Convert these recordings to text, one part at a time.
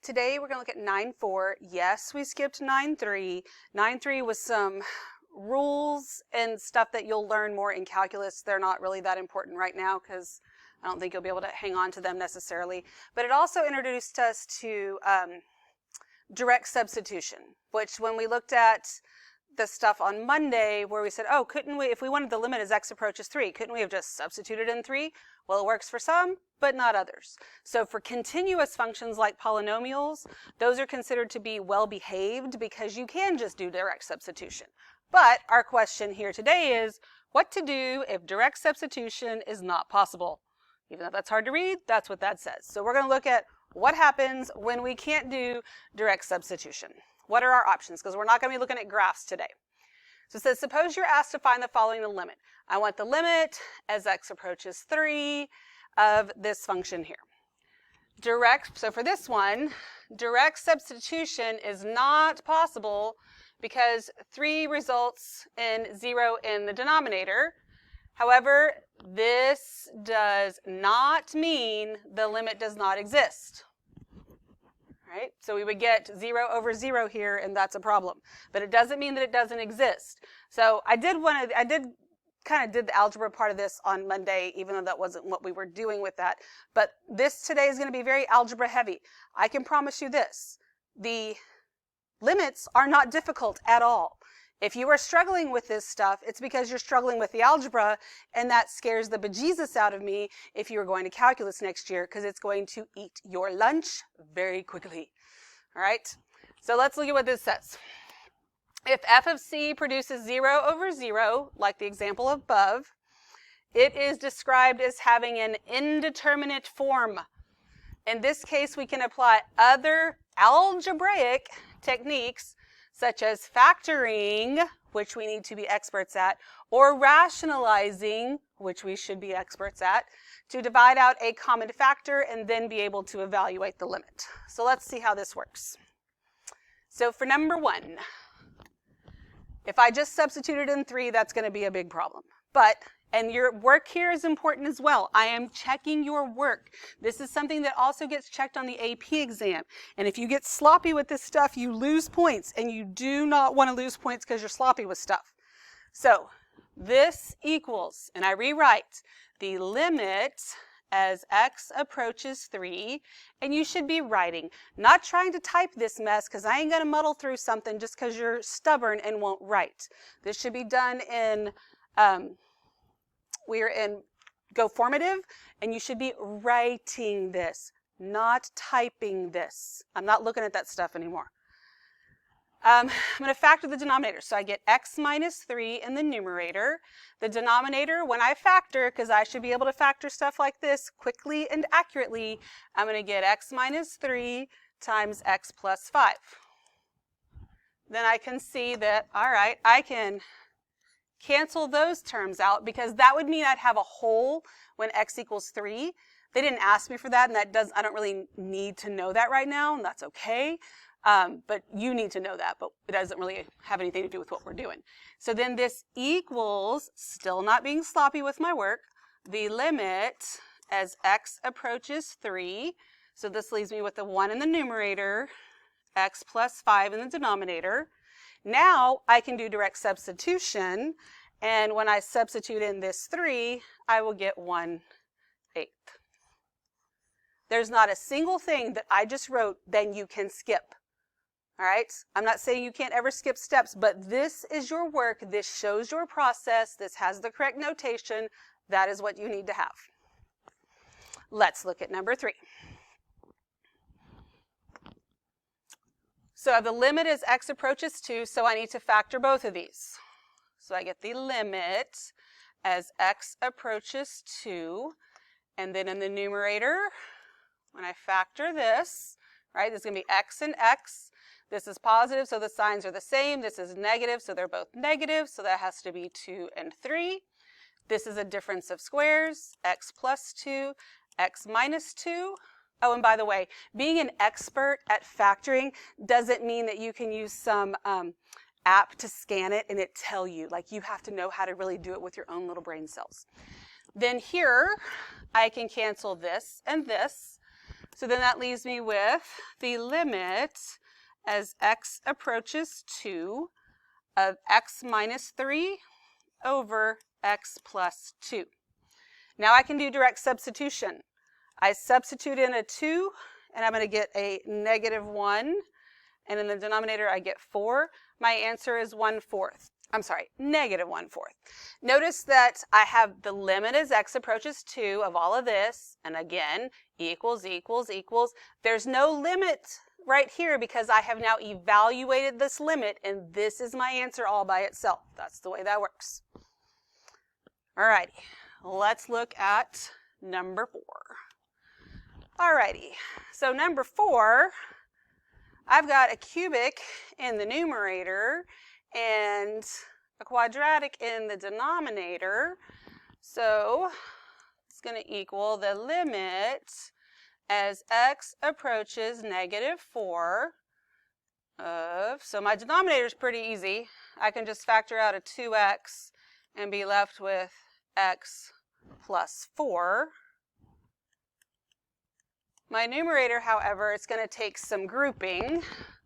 today we're going to look at 9.4. Yes, we skipped 9.3. 9.3 was some rules and stuff that you'll learn more in calculus. They're not really that important right now because I don't think you'll be able to hang on to them necessarily. But it also introduced us to direct substitution, which when we looked at the stuff on Monday where we said, oh, couldn't we, if we wanted the limit as x approaches 3, couldn't we have just substituted in 3? Well, it works for some, but not others. So for continuous functions like polynomials, those are considered to be well-behaved because you can just do direct substitution. But our question here today is what to do if direct substitution is not possible. Even though that's hard to read, that's what that says. So we're going to look at what happens when we can't do direct substitution. What are our options? Because we're not going to be looking at graphs today. So it says, suppose you're asked to find the following limit. I want the limit as x approaches 3 of this function here. So for this one, direct substitution is not possible because 3 results in 0 in the denominator. However, this does not mean the limit does not exist. Right? So we would get 0 over 0 here, and that's a problem. But it doesn't mean that it doesn't exist. So I did kind of did the algebra part of this on Monday, even though that wasn't what we were doing with that. But this today is going to be very algebra heavy. I can promise you this. The limits are not difficult at all. If you are struggling with this stuff, it's because you're struggling with the algebra, and that scares the bejesus out of me if you are going to calculus next year, because it's going to eat your lunch very quickly. All right? So let's look at what this says. If f of c produces 0 over 0, like the example above, it is described as having an indeterminate form. In this case, we can apply other algebraic techniques such as factoring, which we need to be experts at, or rationalizing, which we should be experts at, to divide out a common factor and then be able to evaluate the limit. So let's see how this works. So for number 1, if I just substituted in 3, that's going to be a big problem. And your work here is important as well. I am checking your work. This is something that also gets checked on the AP exam. And if you get sloppy with this stuff, you lose points. And you do not want to lose points because you're sloppy with stuff. So this equals, and I rewrite, the limit as x approaches 3. And you should be writing, not trying to type this mess because I ain't going to muddle through something just because you're stubborn and won't write. This should be done in... we are in Go Formative, and you should be writing this, not typing this. I'm not looking at that stuff anymore. I'm going to factor the denominator. So I get x minus 3 in the numerator. The denominator, when I factor, because I should be able to factor stuff like this quickly and accurately, I'm going to get x minus 3 times x plus 5. Then I can see that, all right, I can cancel those terms out because that would mean I'd have a whole when x equals 3. They didn't ask me for that, and I don't really need to know that right now, and that's okay. But you need to know that, but it doesn't really have anything to do with what we're doing. So then this equals, still not being sloppy with my work, the limit as x approaches 3. So this leaves me with the 1 in the numerator, x plus 5 in the denominator. Now I can do direct substitution, and when I substitute in this 3, I will get 1/8. There's not a single thing that I just wrote then you can skip. All right? I'm not saying you can't ever skip steps, but this is your work. This shows your process. This has the correct notation. That is what you need to have. Let's look at number 3. So the limit as x approaches 2, so I need to factor both of these. So I get the limit as x approaches 2, and then in the numerator, when I factor this, right, there's going to be x and x. This is positive, so the signs are the same. This is negative, so they're both negative, so that has to be 2 and 3. This is a difference of squares, x plus 2, x minus 2. Oh, and by the way, being an expert at factoring doesn't mean that you can use some app to scan it and it tell you. Like, you have to know how to really do it with your own little brain cells. Then here, I can cancel this and this. So then that leaves me with the limit as x approaches 2 of x minus 3 over x plus 2. Now I can do direct substitution. I substitute in a 2, and I'm going to get a negative 1. And in the denominator, I get 4. My answer is 1/4. I'm sorry, negative 1/4. Notice that I have the limit as x approaches 2 of all of this. And again, equals, equals, equals. There's no limit right here because I have now evaluated this limit, and this is my answer all by itself. That's the way that works. Alrighty, let's look at number 4. Alrighty, so number 4, I've got a cubic in the numerator and a quadratic in the denominator. So it's going to equal the limit as x approaches negative 4 of, so my denominator is pretty easy. I can just factor out a 2x and be left with x plus 4. My numerator, however, it's going to take some grouping.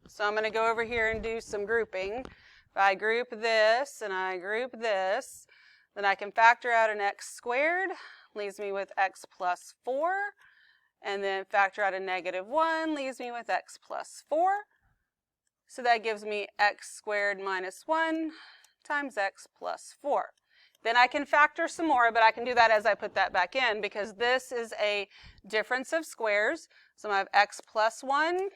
So I'm going to go over here and do some grouping. If I group this and I group this, then I can factor out an x squared, leaves me with x plus 4. And then factor out a negative 1, leaves me with x plus 4. So that gives me x squared minus 1 times x plus 4. Then I can factor some more, but I can do that as I put that back in because this is a difference of squares. So I have x plus 1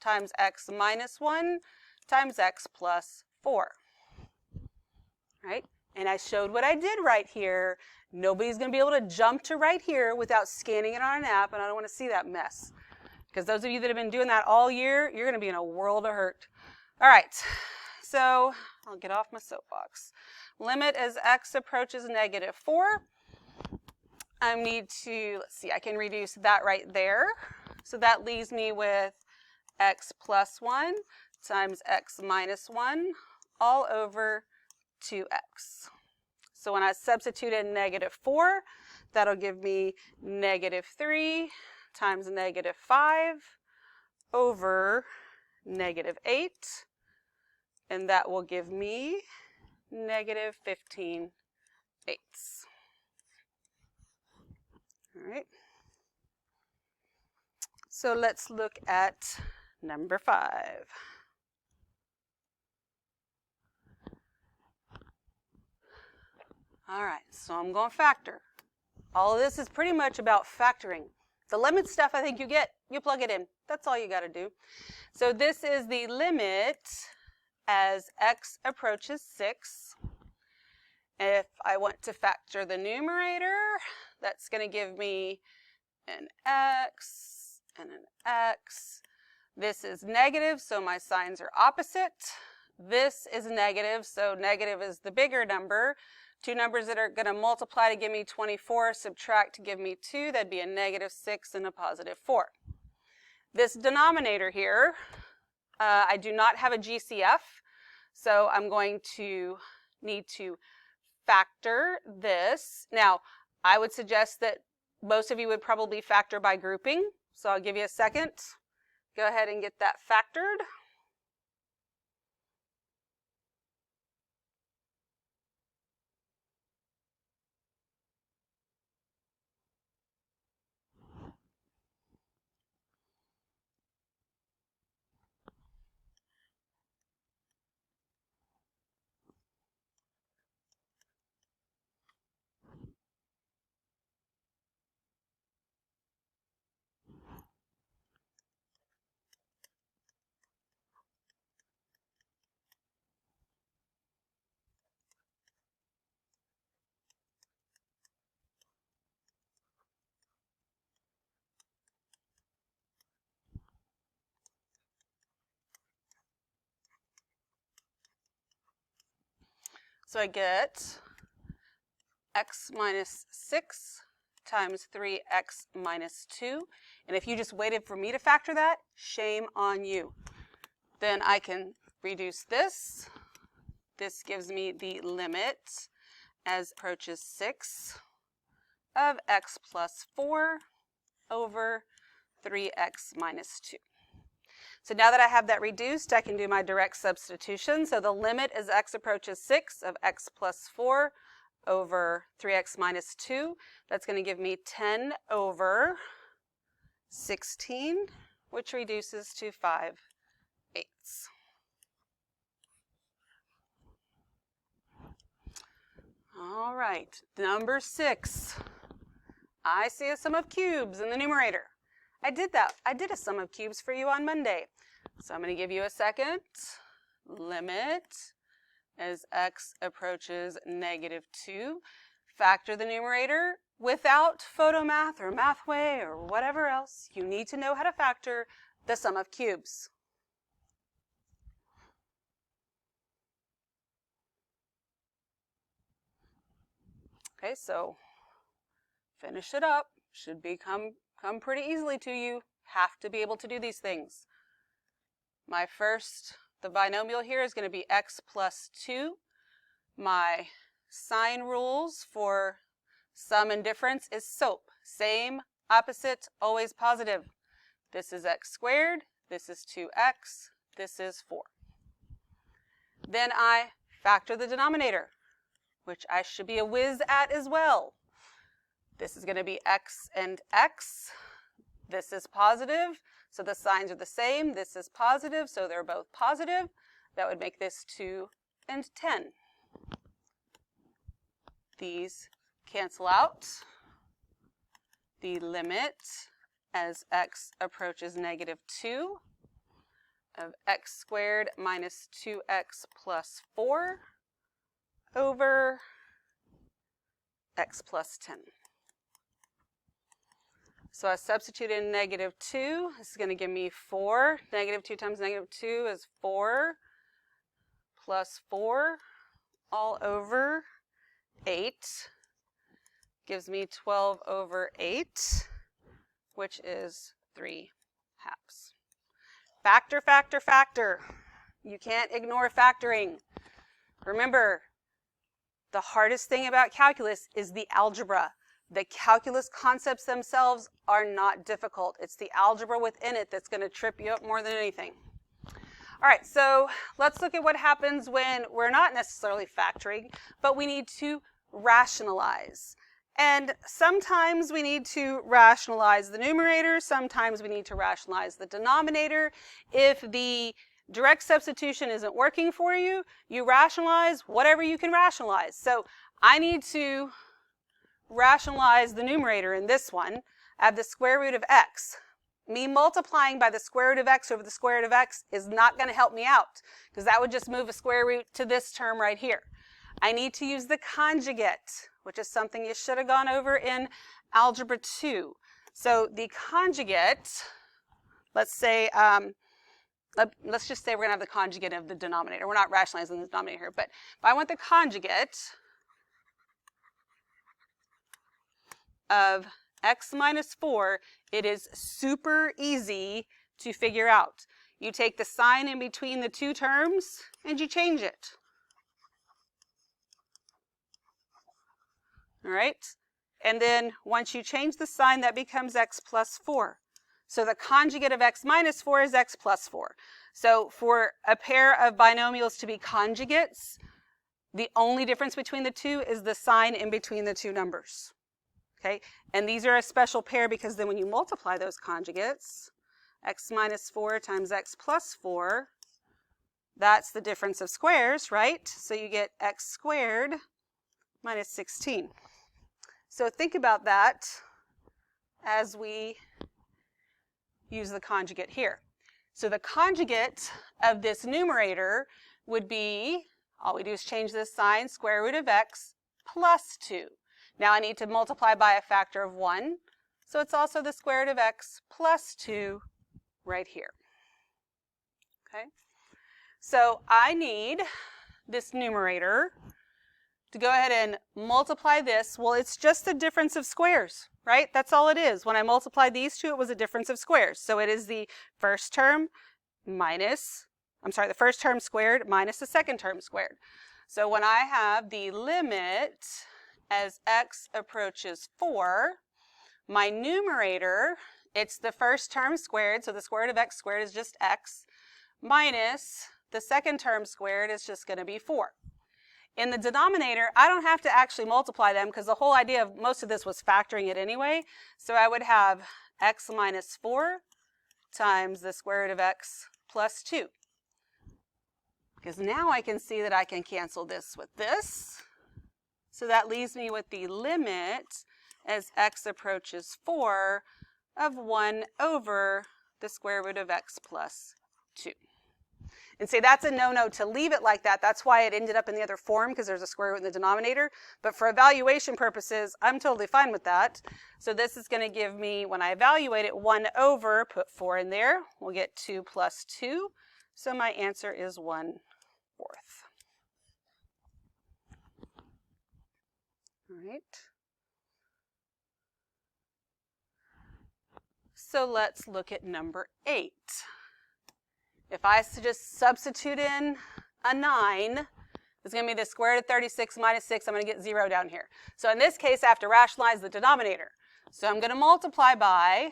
times x minus 1 times x plus 4. Right? And I showed what I did right here. Nobody's going to be able to jump to right here without scanning it on an app, and I don't want to see that mess. Because those of you that have been doing that all year, you're going to be in a world of hurt. All right, so I'll get off my soapbox. Limit as x approaches negative 4. I need to, let's see, I can reduce that right there. So that leaves me with x plus 1 times x minus 1 all over 2x. So when I substitute in negative 4, that'll give me negative 3 times negative 5 over negative 8. And that will give me negative 15/8. All right. So let's look at number 5. All right, so I'm going to factor. All of this is pretty much about factoring. The limit stuff I think you plug it in. That's all you got to do. So this is the limit as x approaches 6. If I want to factor the numerator, that's going to give me an x and an x. This is negative, so my signs are opposite. This is negative, so negative is the bigger number. Two numbers that are going to multiply to give me 24, subtract to give me 2. That'd be a negative 6 and a positive 4. This denominator here, I do not have a GCF, so I'm going to need to factor this. Now, I would suggest that most of you would probably factor by grouping, so I'll give you a second. Go ahead and get that factored. So I get x minus 6 times 3x minus 2. And if you just waited for me to factor that, shame on you. Then I can reduce this. This gives me the limit as approaches 6 of x plus 4 over 3x minus 2. So now that I have that reduced, I can do my direct substitution. So the limit as x approaches 6 of x plus 4 over 3x minus 2. That's going to give me 10 over 16, which reduces to 5/8. All right, number 6. I see a sum of cubes in the numerator. I did a sum of cubes for you on Monday. So I'm going to give you a second. Limit as x approaches -2. Factor the numerator. Without photomath or mathway or whatever else, you need to know how to factor the sum of cubes. Okay, so finish it up. Should come pretty easily to you. Have to be able to do these things. The binomial here is going to be x plus 2. My sign rules for sum and difference is SOAP. Same, opposite, always positive. This is x squared. This is 2x. This is 4. Then I factor the denominator, which I should be a whiz at as well. This is going to be x and x. This is positive, so the signs are the same. This is positive, so they're both positive. That would make this 2 and 10. These cancel out. The limit as x approaches -2 of x squared minus 2x plus 4 over x plus 10. So I substitute in -2. This is going to give me 4. -2 times -2 is 4 plus 4 all over 8. Gives me 12 over 8, which is 3/2. Factor, factor, factor. You can't ignore factoring. Remember, the hardest thing about calculus is the algebra. The calculus concepts themselves are not difficult. It's the algebra within it that's going to trip you up more than anything. All right, so let's look at what happens when we're not necessarily factoring, but we need to rationalize. And sometimes we need to rationalize the numerator. Sometimes we need to rationalize the denominator. If the direct substitution isn't working for you, you rationalize whatever you can rationalize. So I need to rationalize the numerator in this one. I have the square root of x. Me multiplying by the square root of x over the square root of x is not going to help me out, because that would just move a square root to this term right here. I need to use the conjugate, which is something you should have gone over in Algebra 2. So the conjugate, let's just say we're going to have the conjugate of the denominator. We're not rationalizing the denominator here, but if I want the conjugate of x minus 4, it is super easy to figure out. You take the sign in between the two terms and you change it. All right? And then once you change the sign, that becomes x plus 4. So the conjugate of x minus 4 is x plus 4. So for a pair of binomials to be conjugates, the only difference between the two is the sign in between the two numbers. Okay? And these are a special pair because then when you multiply those conjugates, x minus 4 times x plus 4, that's the difference of squares, right? So you get x squared minus 16. So think about that as we use the conjugate here. So the conjugate of this numerator would be, all we do is change this sign, square root of x plus 2. Now I need to multiply by a factor of 1, so it's also the square root of x plus 2 right here. Okay? So I need this numerator to go ahead and multiply this. Well, it's just the difference of squares, right? That's all it is. When I multiplied these two, it was a difference of squares. So it is the first term the first term squared minus the second term squared. So when I have the limit as x approaches 4, my numerator It's the first term squared, so the square root of x squared is just x, minus the second term squared is just going to be 4. In the denominator, I don't have to actually multiply them because the whole idea of most of this was factoring it anyway. So I would have x minus 4 times the square root of x plus 2. Because now I can see that I can cancel this with this. So that leaves me with the limit as x approaches 4 of 1 over the square root of x plus 2. And say that's a no-no to leave it like that. That's why it ended up in the other form, because there's a square root in the denominator. But for evaluation purposes, I'm totally fine with that. So this is going to give me, when I evaluate it, 1 over, put 4 in there, we'll get 2 plus 2. So my answer is 1/4. All right. So let's look at number 8. If I just substitute in a 9, it's going to be the square root of 36 minus 6. I'm going to get 0 down here. So in this case, I have to rationalize the denominator. So I'm going to multiply by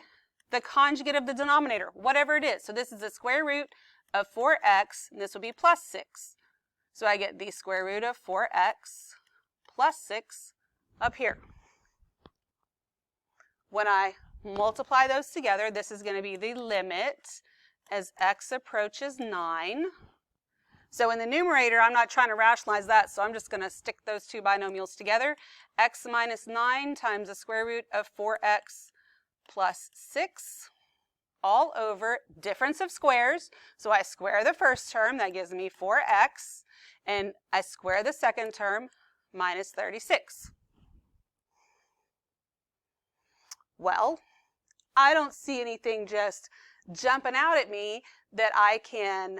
the conjugate of the denominator, whatever it is. So this is the square root of 4x, and this will be plus 6. So I get the square root of 4x plus 6 up here. When I multiply those together, this is going to be the limit as x approaches 9. So in the numerator, I'm not trying to rationalize that, so I'm just going to stick those two binomials together. X minus 9 times the square root of 4x plus 6, all over difference of squares. So I square the first term, that gives me 4x, and I square the second term, minus 36. Well, I don't see anything just jumping out at me that I can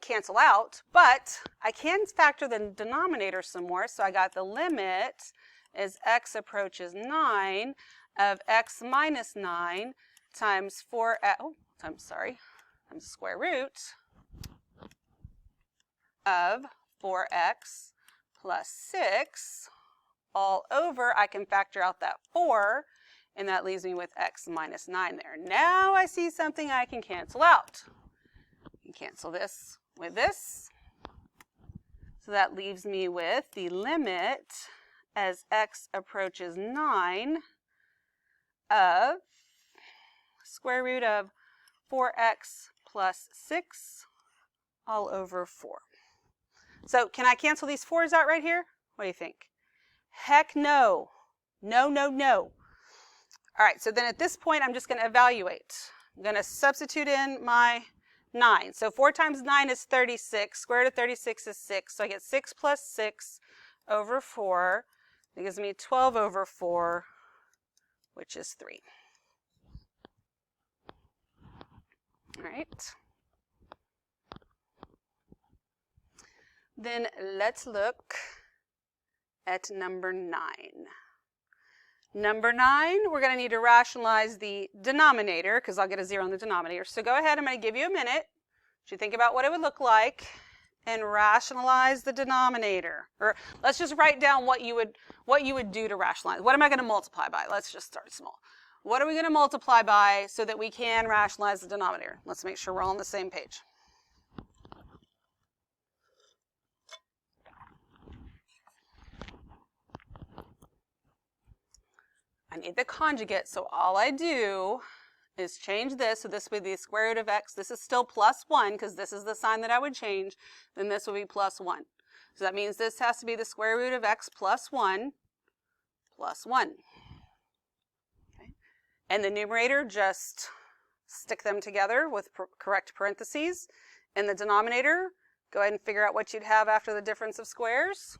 cancel out, but I can factor the denominator some more. So I got the limit as x approaches 9 of x minus 9 times 4x, times the square root of 4x plus 6 all over. I can factor out that 4, and that leaves me with x minus 9 there. Now I see something I can cancel out. You cancel this with this. So that leaves me with the limit as x approaches 9 of square root of 4x plus 6 all over 4. So can I cancel these 4's out right here? What do you think? Heck no. No, no, no. All right, so then at this point, I'm just going to evaluate. I'm going to substitute in my 9. So 4 times 9 is 36. Square root of 36 is 6. So I get 6 plus 6 over 4. That gives me 12 over 4, which is 3. All right. Then let's look at number 9. Number 9, we're going to need to rationalize the denominator because I'll get a 0 on the denominator. So go ahead, I'm going to give you a minute to think about what it would look like and rationalize the denominator. Or let's just write down what you would do to rationalize. What am I going to multiply by? Let's just start small. What are we going to multiply by so that we can rationalize the denominator? Let's make sure we're all on the same page. I need the conjugate, so all I do is change this. So this would be the square root of x. This is still plus 1 because this is the sign that I would change. Then this will be plus 1. So that means this has to be the square root of x plus 1 plus 1. Okay. And the numerator, just stick them together with correct parentheses. And the denominator, go ahead and figure out what you'd have after the difference of squares.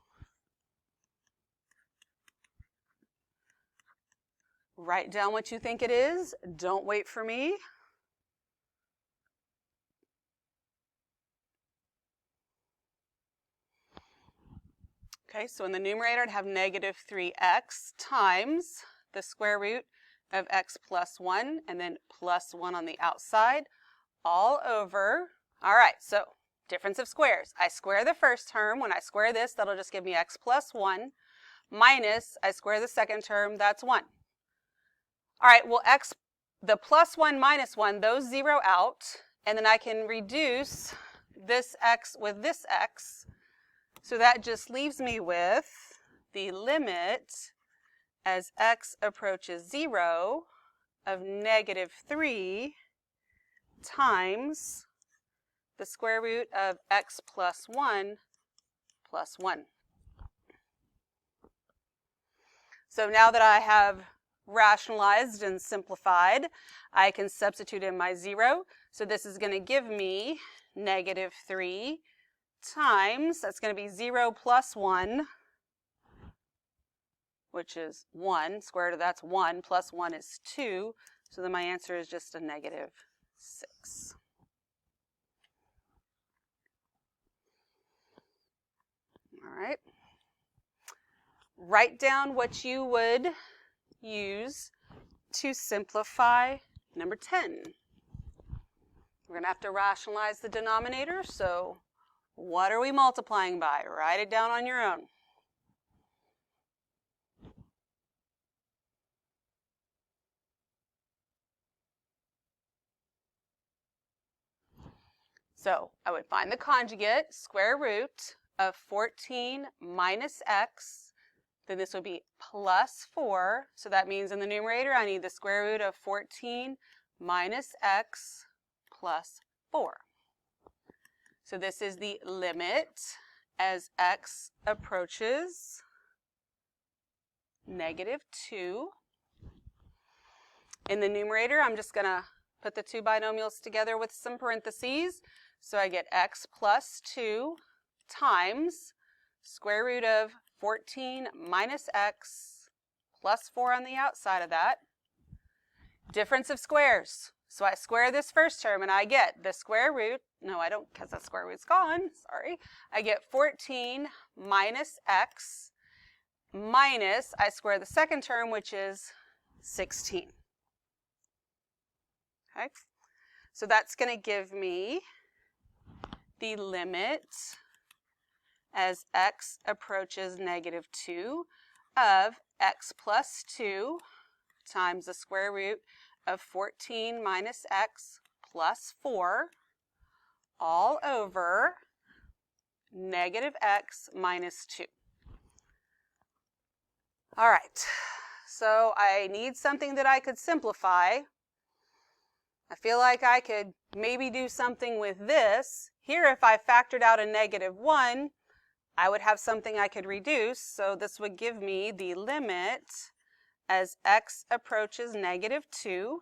Write down what you think it is. Don't wait for me. Okay, so in the numerator, I'd have negative 3x times the square root of x plus 1, and then plus 1 on the outside, all over. All right, so difference of squares. I square the first term. When I square this, that'll just give me x plus 1, minus, I square the second term, that's 1. All right, well, the plus 1 minus 1, those zero out, and then I can reduce this x with this x. So that just leaves me with the limit as x approaches 0 of -3 times the square root of x plus 1 plus 1. So now that I have rationalized and simplified, I can substitute in my 0. So this is going to give me -3 times, that's going to be 0 plus 1, which is 1. Square root of that's 1, plus 1 is 2. So then my answer is just a -6. All right. Write down what you would use to simplify number 10. We're going to have to rationalize the denominator, so what are we multiplying by? Write it down on your own. So I would find the conjugate, square root of 14 minus x. Then this would be plus 4. So that means in the numerator, I need the square root of 14 minus x plus 4. So this is the limit as x approaches -2. In the numerator, I'm just going to put the two binomials together with some parentheses. So I get x plus 2 times square root of 14 minus x plus 4 on the outside of that. Difference of squares. So I square this first term and I get the square root. No, I don't, because the square root's gone. Sorry. I get 14 minus x minus, I square the second term, which is 16. Okay. So that's going to give me the limit as x approaches -2 of x plus 2 times the square root of 14 minus x plus 4 all over -x minus 2. All right, so I need something that I could simplify. I feel like I could maybe do something with this. Here, if I factored out a -1, I would have something I could reduce. So this would give me the limit as x approaches -2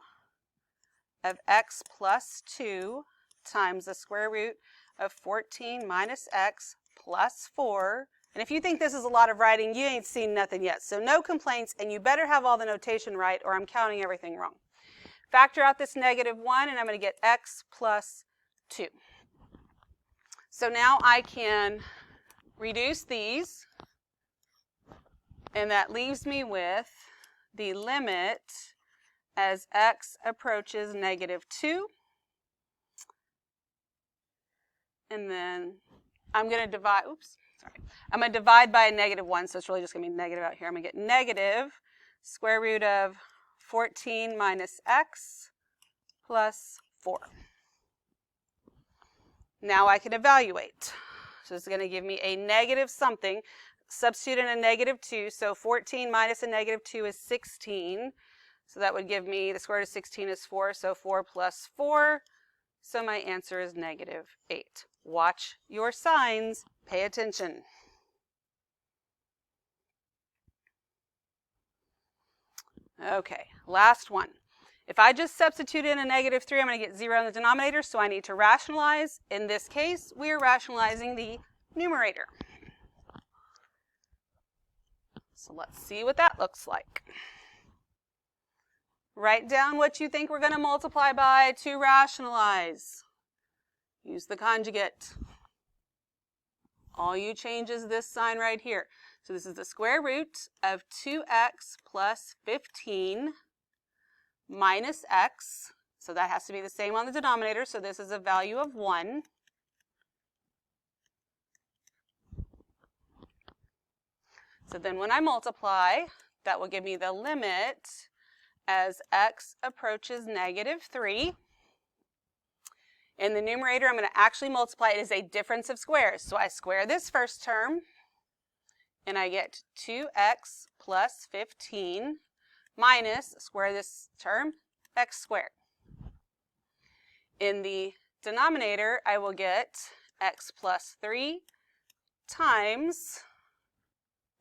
of x plus 2 times the square root of 14 minus x plus 4. And if you think this is a lot of writing, you ain't seen nothing yet. So no complaints, and you better have all the notation right or I'm counting everything wrong. Factor out this -1 and I'm going to get x plus 2. So now I can reduce these, and that leaves me with the limit as x approaches -2. And then I'm going to divide, I'm going to divide by a -1, so it's really just going to be negative out here. I'm going to get negative square root of 14 minus x plus 4. Now I can evaluate. So it's going to give me a negative something. Substitute in a -2, so 14 minus a -2 is 16. So that would give me, the square root of 16 is 4, so 4 plus 4. So my answer is -8. Watch your signs. Pay attention. Okay, last one. If I just substitute in a -3, I'm going to get 0 in the denominator, so I need to rationalize. In this case, we are rationalizing the numerator. So let's see what that looks like. Write down what you think we're going to multiply by to rationalize. Use the conjugate. All you change is this sign right here. So this is the square root of 2x plus 15 minus x. So that has to be the same on the denominator. So this is a value of 1. So then when I multiply, that will give me the limit as x approaches -3. In the numerator, I'm going to actually multiply it as a difference of squares. So I square this first term, and I get 2x plus 15 minus, square this term, x squared. In the denominator, I will get x plus 3 times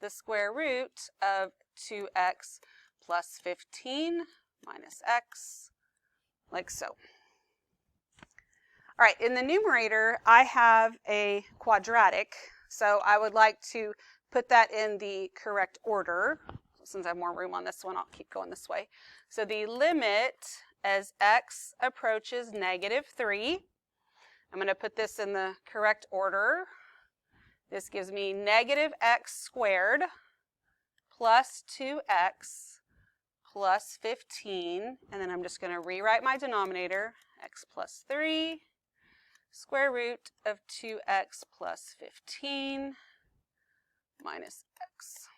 the square root of 2x plus 15 minus x, like so. All right, in the numerator, I have a quadratic, so I would like to put that in the correct order. Since I have more room on this one, I'll keep going this way. So the limit as x approaches -3, I'm going to put this in the correct order. This gives me -x squared plus 2x plus 15, and then I'm just going to rewrite my denominator, x plus 3, square root of 2x plus 15 minus x.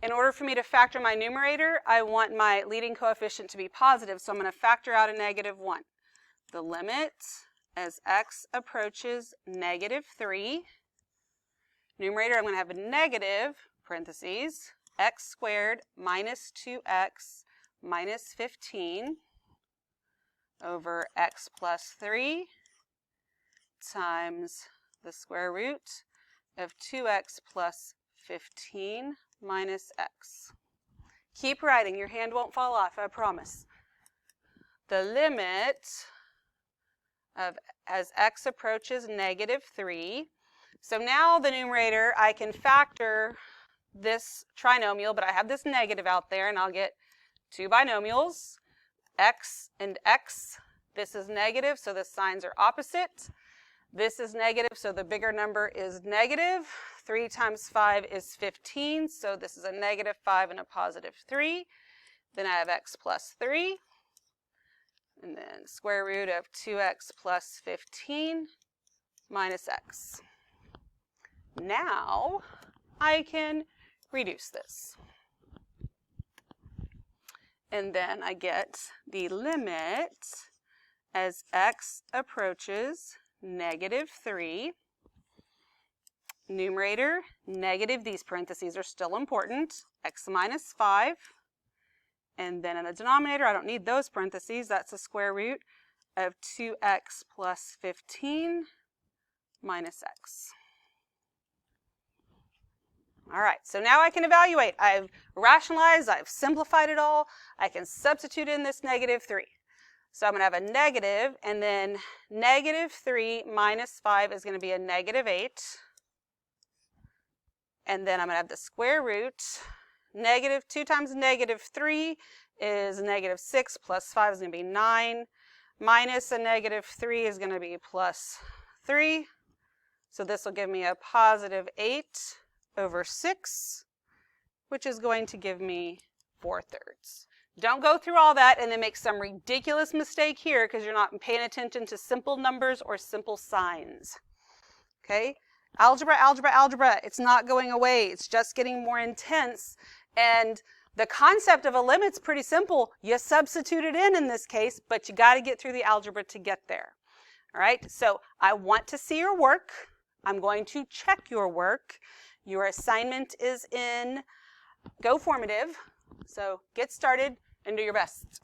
In order for me to factor my numerator, I want my leading coefficient to be positive, so I'm going to factor out a -1. The limit as x approaches -3, numerator, I'm going to have a negative, parentheses, x squared minus 2x minus 15 over x plus 3 times the square root of 2x plus 15 minus x. Keep writing, your hand won't fall off, I promise. The limit of as x approaches -3. So now the numerator, I can factor this trinomial, but I have this negative out there, and I'll get two binomials, x and x. This is negative, so the signs are opposite. This is negative, so the bigger number is negative. 3 times 5 is 15, so this is a -5 and a +3. Then I have x plus 3, and then square root of 2x plus 15 minus x. Now I can reduce this. And then I get the limit as x approaches -3. Numerator, negative, these parentheses are still important, x minus 5. And then in the denominator, I don't need those parentheses, that's the square root of 2x plus 15 minus x. All right, so now I can evaluate. I've rationalized, I've simplified it all. I can substitute in this -3. So I'm going to have a negative, and then -3 minus 5 is going to be a -8. And then I'm going to have the square root. 2 times -3 is -6, plus 5 is going to be 9. Minus a -3 is going to be plus 3. So this will give me a +8 over 6, which is going to give me 4/3. Don't go through all that and then make some ridiculous mistake here because you're not paying attention to simple numbers or simple signs. Okay? Algebra, algebra, algebra. It's not going away. It's just getting more intense. And the concept of a limit's pretty simple. You substitute it in this case, but you got to get through the algebra to get there. All right? So I want to see your work. I'm going to check your work. Your assignment is in Go Formative. So get started and do your best.